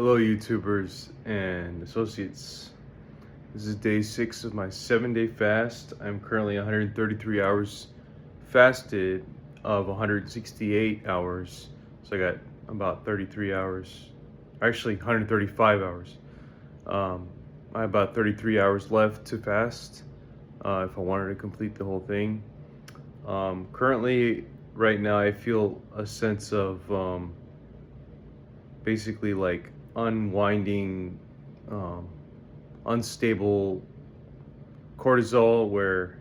Hello, YouTubers and associates. This is day 6 of my 7-day fast. I'm currently 133 hours fasted of 168 hours. So I got about 33 hours, actually 135 hours. I have about 33 hours left to fast if I wanted to complete the whole thing. Currently, right now, I feel a sense of basically like unwinding unstable cortisol, where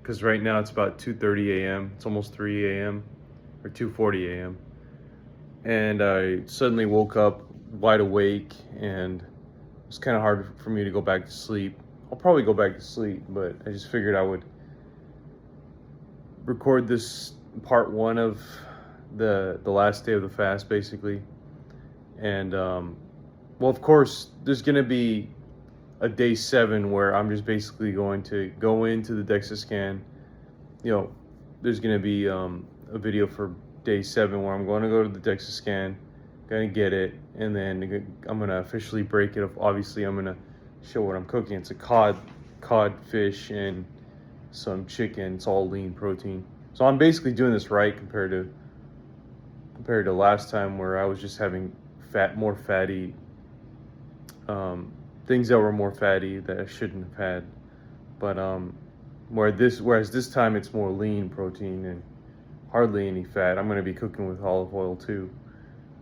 because right now it's about 2:30 a.m. It's almost 3 a.m. or 2:40 a.m. and I suddenly woke up wide awake, and it's kind of hard for me to go back to sleep. I'll probably go back to sleep, but I just figured I would record this part 1 of the last day of the fast, basically. And well, of course, there's gonna be a day 7 where I'm just basically going to go into the DEXA scan. There's gonna be a video for day 7 where I'm going to go to the DEXA scan, gonna get it, and then I'm gonna officially break it. Obviously, I'm gonna show what I'm cooking. It's a cod fish and some chicken. It's all lean protein. So I'm basically doing this right compared to last time, where I was just having more fatty things that were more fatty that I shouldn't have had. But whereas this time it's more lean protein and hardly any fat. I'm going to be cooking with olive oil too,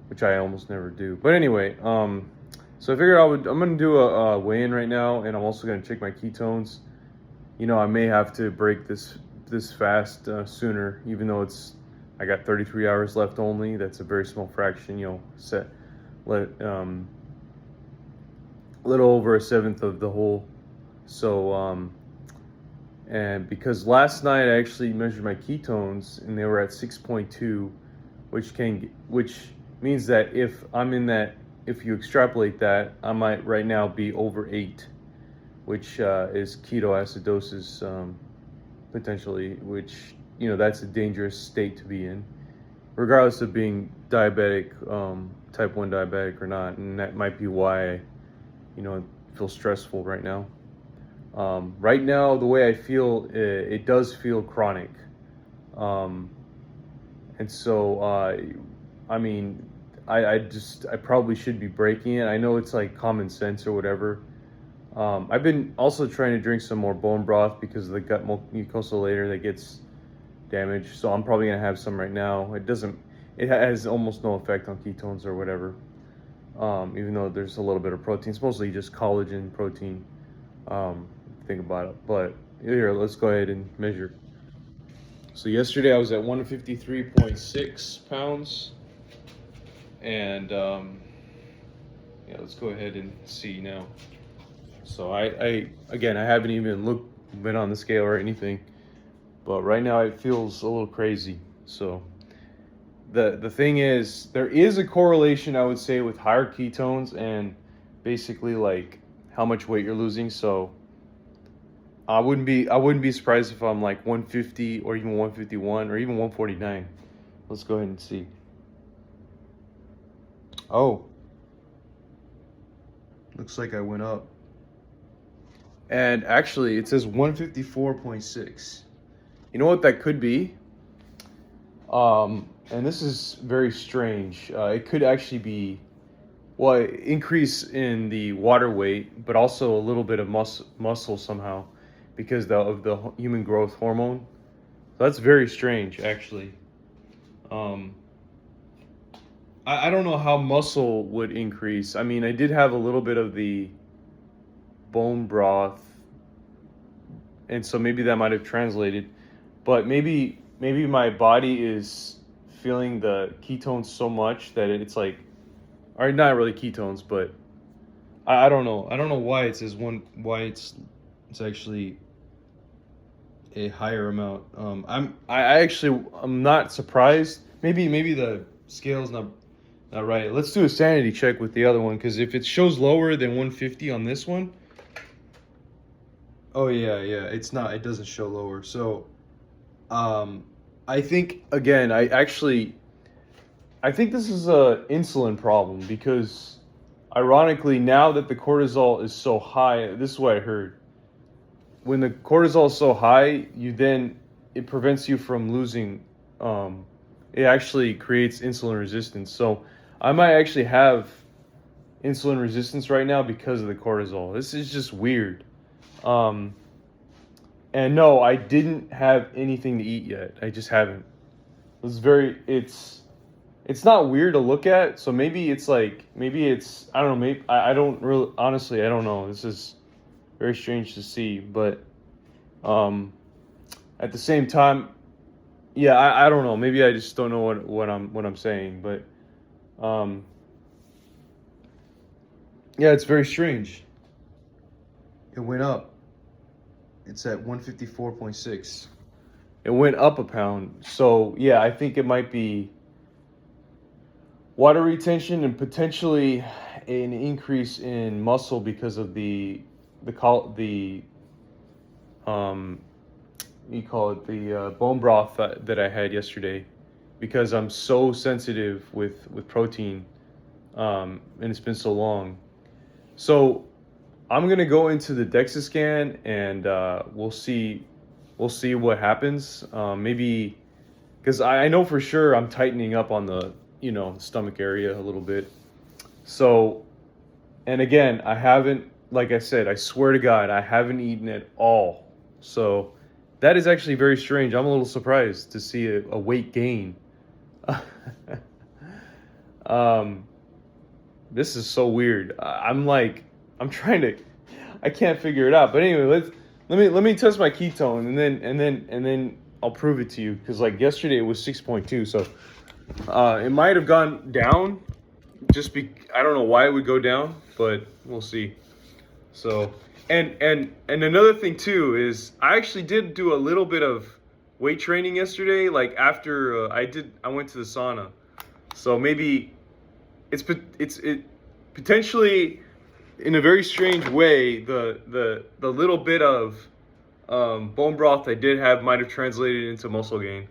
which I almost never do. But anyway, so I figured I'm going to do a weigh-in right now, and I'm also going to check my ketones. I may have to break this fast sooner, even though I got 33 hours left only. That's a very small fraction. Little over a seventh of the whole. So and because last night I actually measured my ketones and they were at 6.2, which means that if you extrapolate that, I might right now be over 8, which is ketoacidosis, potentially, which that's a dangerous state to be in, regardless of being diabetic, type 1 diabetic or not. And that might be why I feel stressful right now. Right now, the way I feel, it does feel chronic. And so, I mean, I probably should be breaking it. I know it's like common sense or whatever. I've been also trying to drink some more bone broth because of the gut mucosal layer that gets damaged. So I'm probably gonna have some right now. It has almost no effect on ketones or whatever. Even though there's a little bit of protein. It's mostly just collagen protein, think about it. But here, let's go ahead and measure. So yesterday I was at 153.6 pounds, and yeah, let's go ahead and see now. So I haven't even been on the scale or anything, but right now it feels a little crazy. So the thing is, there is a correlation, I would say, with higher ketones and basically like how much weight you're losing. So I wouldn't be surprised if I'm like 150 or even 151 or even 149. Let's go ahead and see. Oh, looks like I went up. And actually it says 154.6. You know what that could be? And this is very strange. It could actually be, well, increase in the water weight, but also a little bit of muscle somehow, because of the human growth hormone. So that's very strange, actually. I don't know how muscle would increase. I mean, I did have a little bit of the bone broth, and so maybe that might have translated. But maybe my body is feeling the ketones so much that it's like, or not really ketones, but I don't know. I don't know why it says why it's actually a higher amount. I'm not surprised. Maybe the scale's not right. Let's do a sanity check with the other one, because if it shows lower than 150 on this one, oh yeah, it's not. It doesn't show lower. So, I think again, I think this is a insulin problem, because ironically, now that the cortisol is so high, this is what I heard. When the cortisol is so high, it prevents you from losing. It actually creates insulin resistance. So I might actually have insulin resistance right now because of the cortisol. This is just weird. Um, and no, I didn't have anything to eat yet. I just haven't. It's not weird to look at. So maybe it's I don't know. Maybe I don't really honestly I don't know. This is very strange to see, but um, at the same time, yeah, I don't know. Maybe I just don't know what I'm saying, but um, yeah, it's very strange. It went up. It's at 154.6. It went up a pound. So yeah, I think it might be water retention and potentially an increase in muscle because of the you call it the bone broth that I had yesterday, because I'm so sensitive with protein, and it's been so long. So I'm gonna go into the DEXA scan and we'll see what happens. Maybe because I know for sure I'm tightening up on the stomach area a little bit. So, and again, I haven't, like I said, I swear to God, I haven't eaten at all. So that is actually very strange. I'm a little surprised to see a weight gain. um, this is so weird. I'm trying to, I can't figure it out. But anyway, let me test my ketone and then I'll prove it to you, because like yesterday it was 6.2, so it might have gone down. I don't know why it would go down, but we'll see. So and another thing too is I actually did do a little bit of weight training yesterday. Like after I went to the sauna, so maybe it potentially, in a very strange way, the little bit of bone broth I did have might have translated into muscle gain.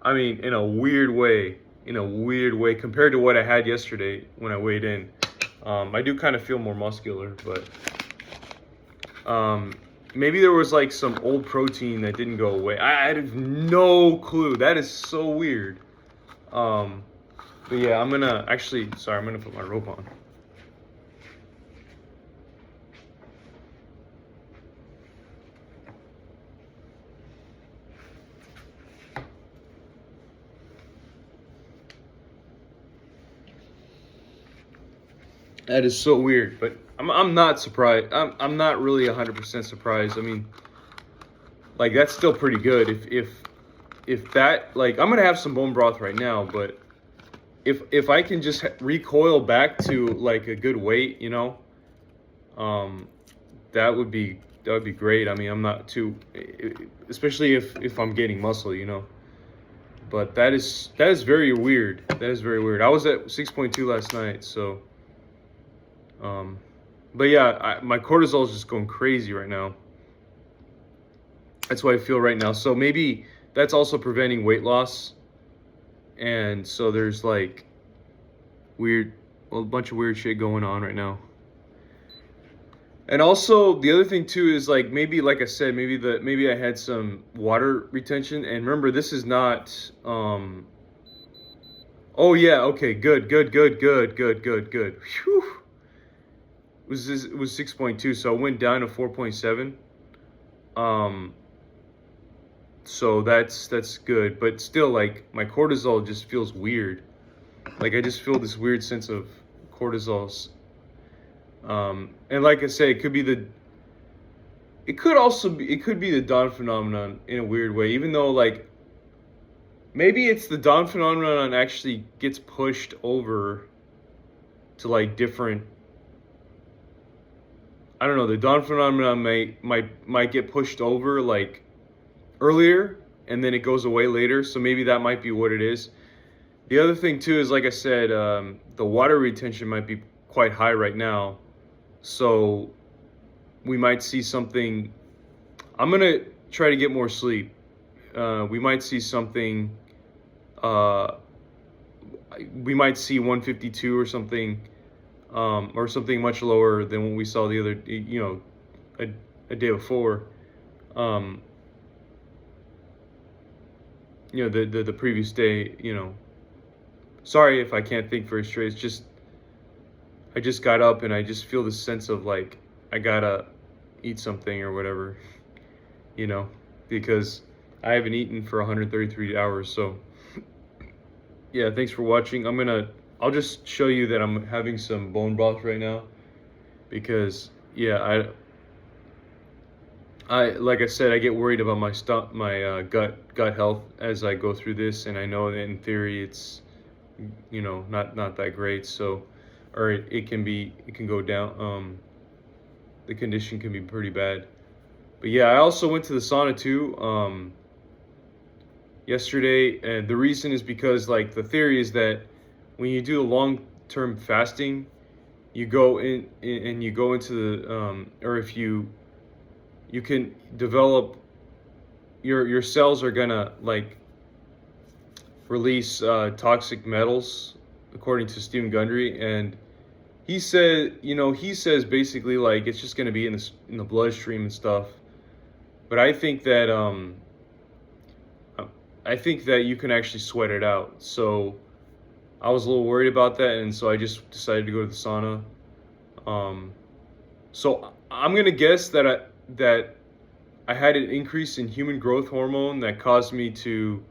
I mean, in a weird way, compared to what I had yesterday when I weighed in. I do kind of feel more muscular, but maybe there was like some old protein that didn't go away. I have no clue. That is so weird. But yeah, I'm gonna put my robe on. That is so weird, but I'm not surprised. I'm not really 100% surprised. I mean, like that's still pretty good. If that, like, I'm gonna have some bone broth right now, but if I can just recoil back to like a good weight, that would be great. I mean, I'm not too, especially if I'm gaining muscle. But that is very weird. That is very weird. I was at 6.2 last night, so. But yeah, my cortisol is just going crazy right now. That's what I feel right now. So maybe that's also preventing weight loss. And so there's like a bunch of weird shit going on right now. And also the other thing too is like maybe, like I said, maybe I had some water retention. And remember, this is not. Oh yeah. Okay. Good. Whew. It was 6.2, so it went down to 4.7. So that's good, but still, like, my cortisol just feels weird. Like I just feel this weird sense of cortisol. And like I say, it could be the dawn phenomenon in a weird way, even though like maybe it's the dawn phenomenon actually gets pushed over to like different. I don't know, the dawn phenomenon might get pushed over like earlier and then it goes away later. So maybe that might be what it is. The other thing too is, like I said, the water retention might be quite high right now. So we might see something. I'm going to try to get more sleep. We might see something. We might see 152 or something. or something much lower than what we saw the other, a day before. Um, the previous day. Sorry if I can't think very straight. It's just I just got up and I just feel this sense of like I gotta eat something or whatever, because I haven't eaten for 133 hours. So yeah, thanks for watching. I'll just show you that I'm having some bone broth right now because yeah, I like I said, I get worried about my gut health as I go through this, and I know that in theory it's not that great. So, or it can go down. The condition can be pretty bad. But yeah, I also went to the sauna too yesterday, and the reason is because like the theory is that when you do a long-term fasting, you go in and you go into the or if you can develop your cells are gonna like release toxic metals according to Stephen Gundry, and he says basically like it's just gonna be in the bloodstream and stuff. But I think that you can actually sweat it out. So I was a little worried about that, and so I just decided to go to the sauna. So I'm gonna guess that I had an increase in human growth hormone that caused me to,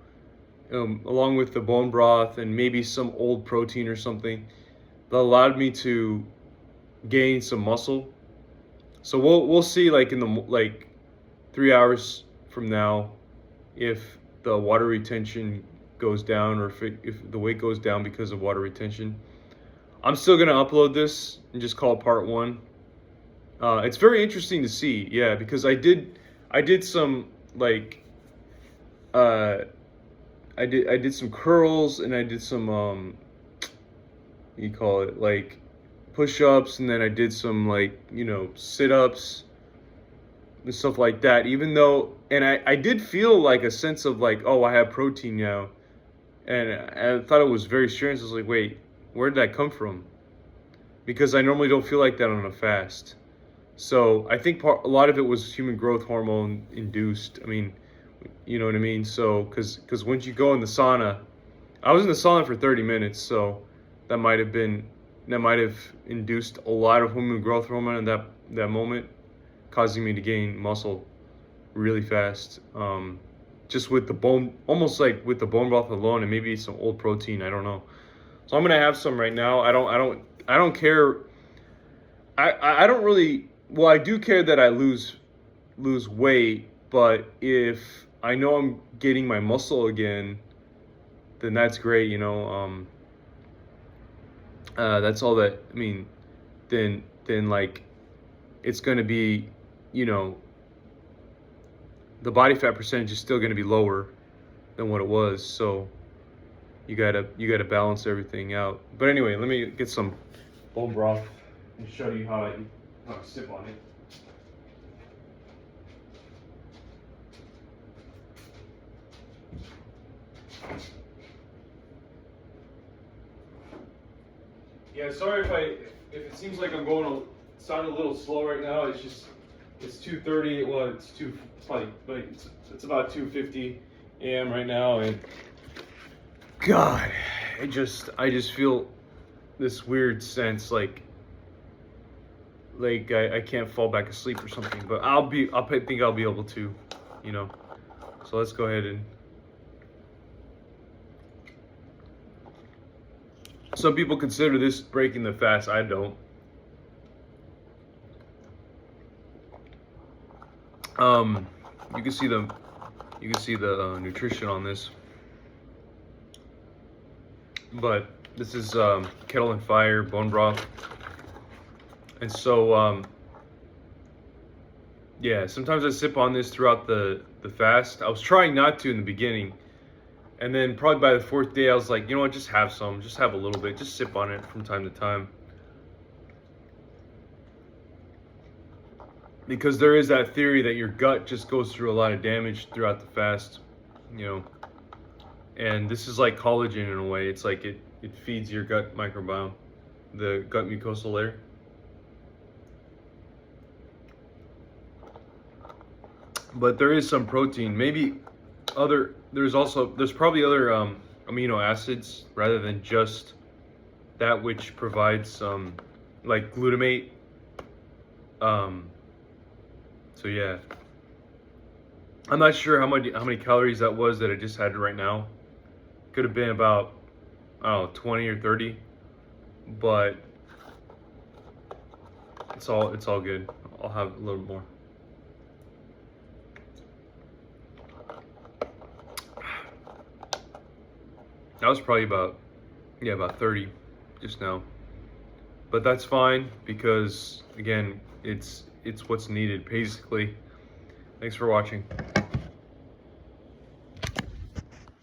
along with the bone broth and maybe some old protein or something, that allowed me to gain some muscle. So we'll see like in the 3 hours from now if the water retention goes down or if the weight goes down because of water retention. I'm still gonna upload this and just call it part 1. It's very interesting to see, yeah, because I did some like I did some curls, and I did some you call it like push-ups, and then I did some like sit-ups and stuff like that. Even though, and I did feel like a sense of like, oh, I have protein now, and I thought it was very strange. I was like, wait, where did that come from? Because I normally don't feel like that on a fast. So I think a lot of it was human growth hormone induced. I mean, you know what I mean? So because once you go in the sauna, I was in the sauna for 30 minutes, so that might have induced a lot of human growth hormone in that moment, causing me to gain muscle really fast. Just with the bone, almost like with the bone broth alone, and maybe some old protein. I don't know. So I'm gonna have some right now. I don't care. I don't really. Well, I do care that I lose weight, but if I know I'm getting my muscle again, then that's great. That's all that. I mean, then like, it's gonna be, the body fat percentage is still gonna be lower than what it was. So you gotta balance everything out. But anyway, let me get some bone broth and show you how I sip on it. Yeah, sorry if it seems like I'm sound a little slow right now. It's 2:30. Well, it's about 2:50 a.m. right now, and God, I just feel this weird sense like I can't fall back asleep or something. But I think I'll be able to, So let's go ahead and. Some people consider this breaking the fast. I don't. You can see the nutrition on this, but this is Kettle and Fire bone broth, and so yeah. Sometimes I sip on this throughout the fast. I was trying not to in the beginning. And then probably by the 4th day, I was like, you know what, just have a little bit, just sip on it from time to time. Because there is that theory that your gut just goes through a lot of damage throughout the fast, And this is like collagen in a way. It's like it feeds your gut microbiome. the gut mucosal layer. But there is some protein. Maybe there's probably other amino acids rather than just that which provides some like glutamate. So yeah, I'm not sure how many calories that was that I just had right now. Could have been about, I don't know, 20 or 30, but it's all good. I'll have a little more. That was probably about 30 just now. But that's fine because again, it's what's needed basically. Thanks for watching.